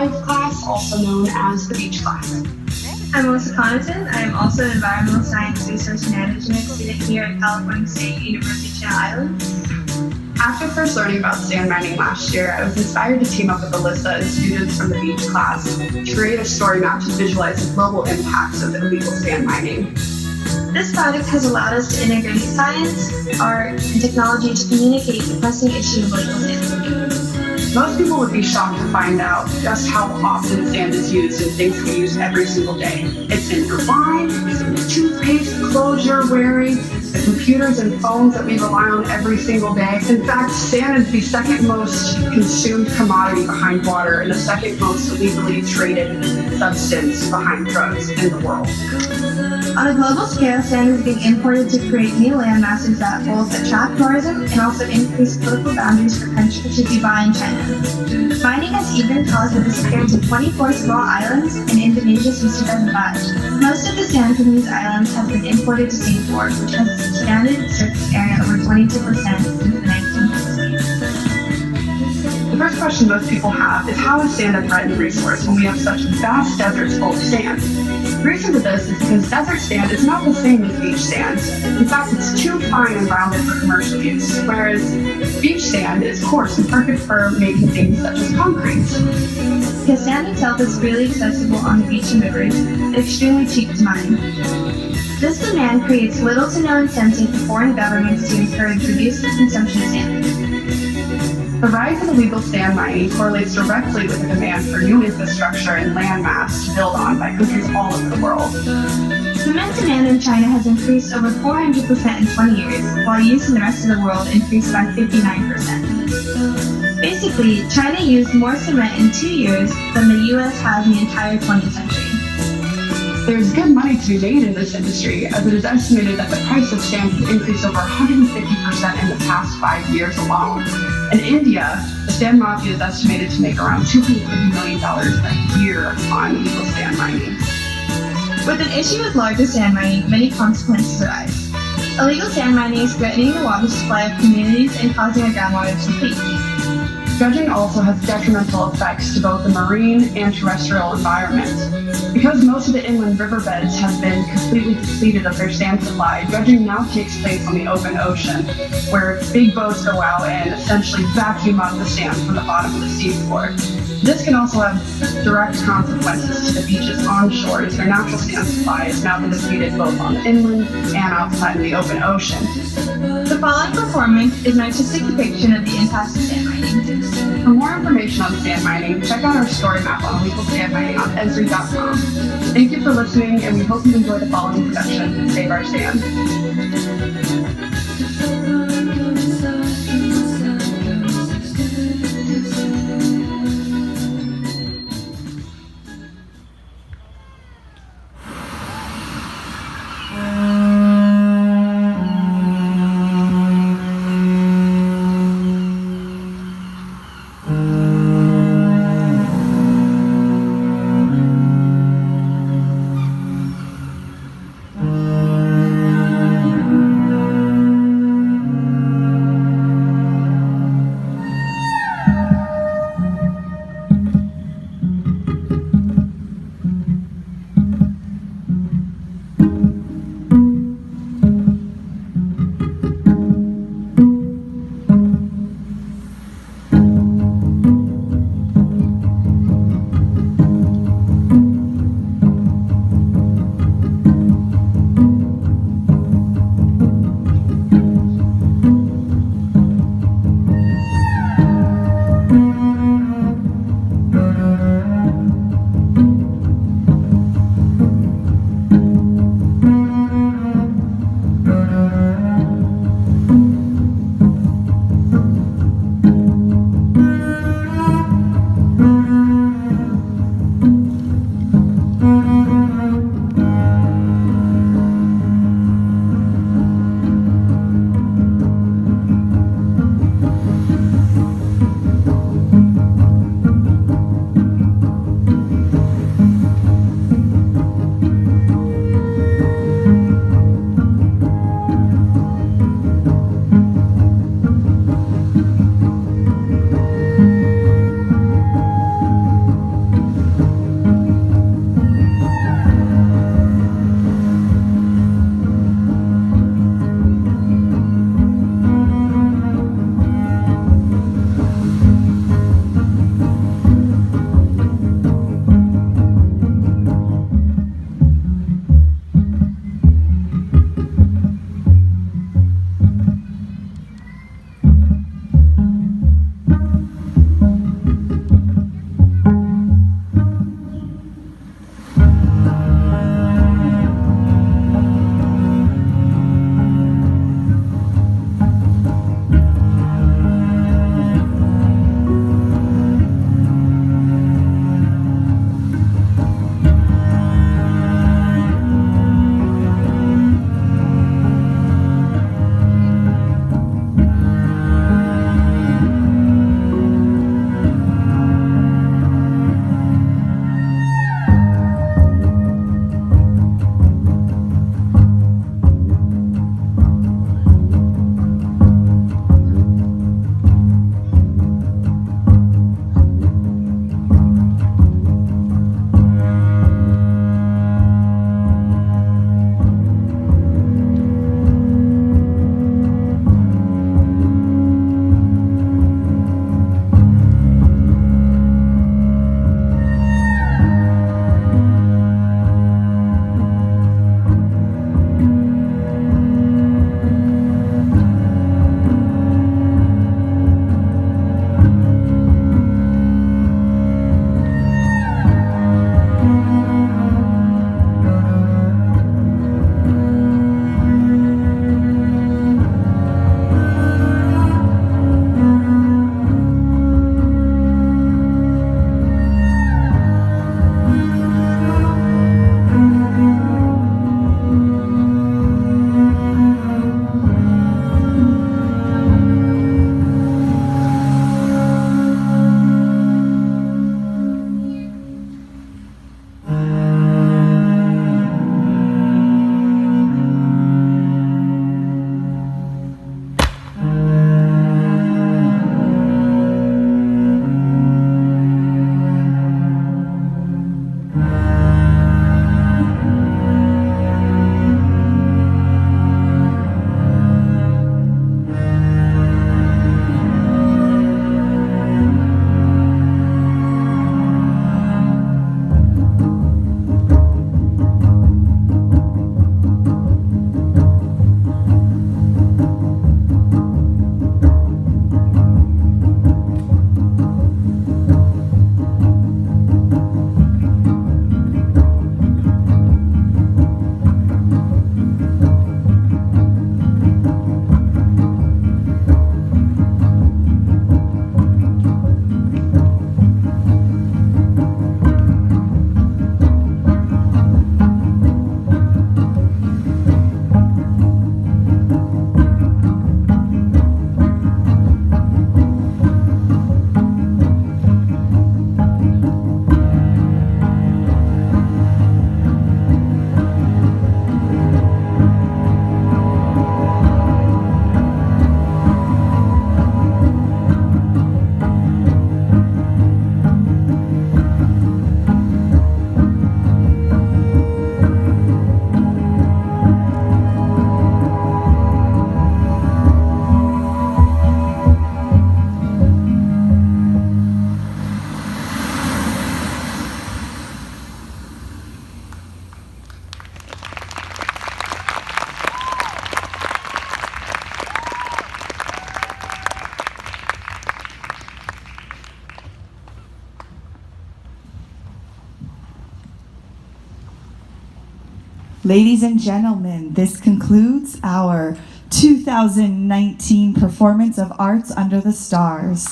integrative class, also known as the beach class. I'm Melissa Connaughton. I am also an environmental science research management student here at California State University Channel Islands. After first learning about sand mining last year, I was inspired to team up with Alyssa and students from the beach class to create a story map to visualize the global impacts of illegal sand mining. This project has allowed us to integrate science, art, and technology to communicate the pressing issue of illegal sand. Most people would be shocked to find out just how often sand is used in things we use every single day. It's in your wine, it's in your toothpaste, clothes you're wearing, the computers and phones that we rely on every single day. In fact, sand is the second most consumed commodity behind water and the second most illegally traded substance behind drugs in the world. On a global scale, sand is being imported to create new land masses that both attract tourism and also increase political boundaries for countries such as Dubai and China. Mining has even caused the disappearance of 24 small islands in Indonesia since 2005. Most of the sand from these islands has been imported to Singapore, which has expanded its surface area over 22% since the 1960s. The first question most people have is, how is sand a threatened resource when we have such vast deserts full of sand? The reason for this is because desert sand is not the same as beach sand. In fact, it's too fine and rounded for commercial use, whereas beach sand is coarse and perfect for making things such as concrete. Because sand itself is freely accessible on the beach and rivers, it's extremely cheap to mine. This demand creates little to no incentive for foreign governments to encourage reduced consumption of sand. The rise in illegal sand mining correlates directly with the demand for new infrastructure and land mass to build on by countries all over the world. Cement demand in China has increased over 400% in 20 years, while use in the rest of the world increased by 59%. Basically, China used more cement in 2 years than the US has in the entire 20th century. There's good money to be made in this industry, as it is estimated that the price of sand has increased over 150% in the past 5 years alone. In India, the sand mafia is estimated to make around $250 million a year on illegal sand mining. With an issue with larger sand mining, many consequences arise. Illegal sand mining is threatening the water supply of communities and causing our groundwater to deplete. Dredging also has detrimental effects to both the marine and terrestrial environment. Because most of the inland riverbeds have been completely depleted of their sand supply, dredging now takes place on the open ocean, where big boats go out and essentially vacuum up the sand from the bottom of the seafloor. This can also have direct consequences to the beaches onshore, as their natural sand supply has now been depleted both on the inland and outside in the open ocean. The following performance is an artistic depiction of the impacts of sand mining. For more information on sand mining, check out our story map on illegal sand mining on ESRM.com. Thank you for listening, and we hope you enjoy the following production, Save Our Sand. Ladies and gentlemen, this concludes our 2019 performance of Arts Under the Stars.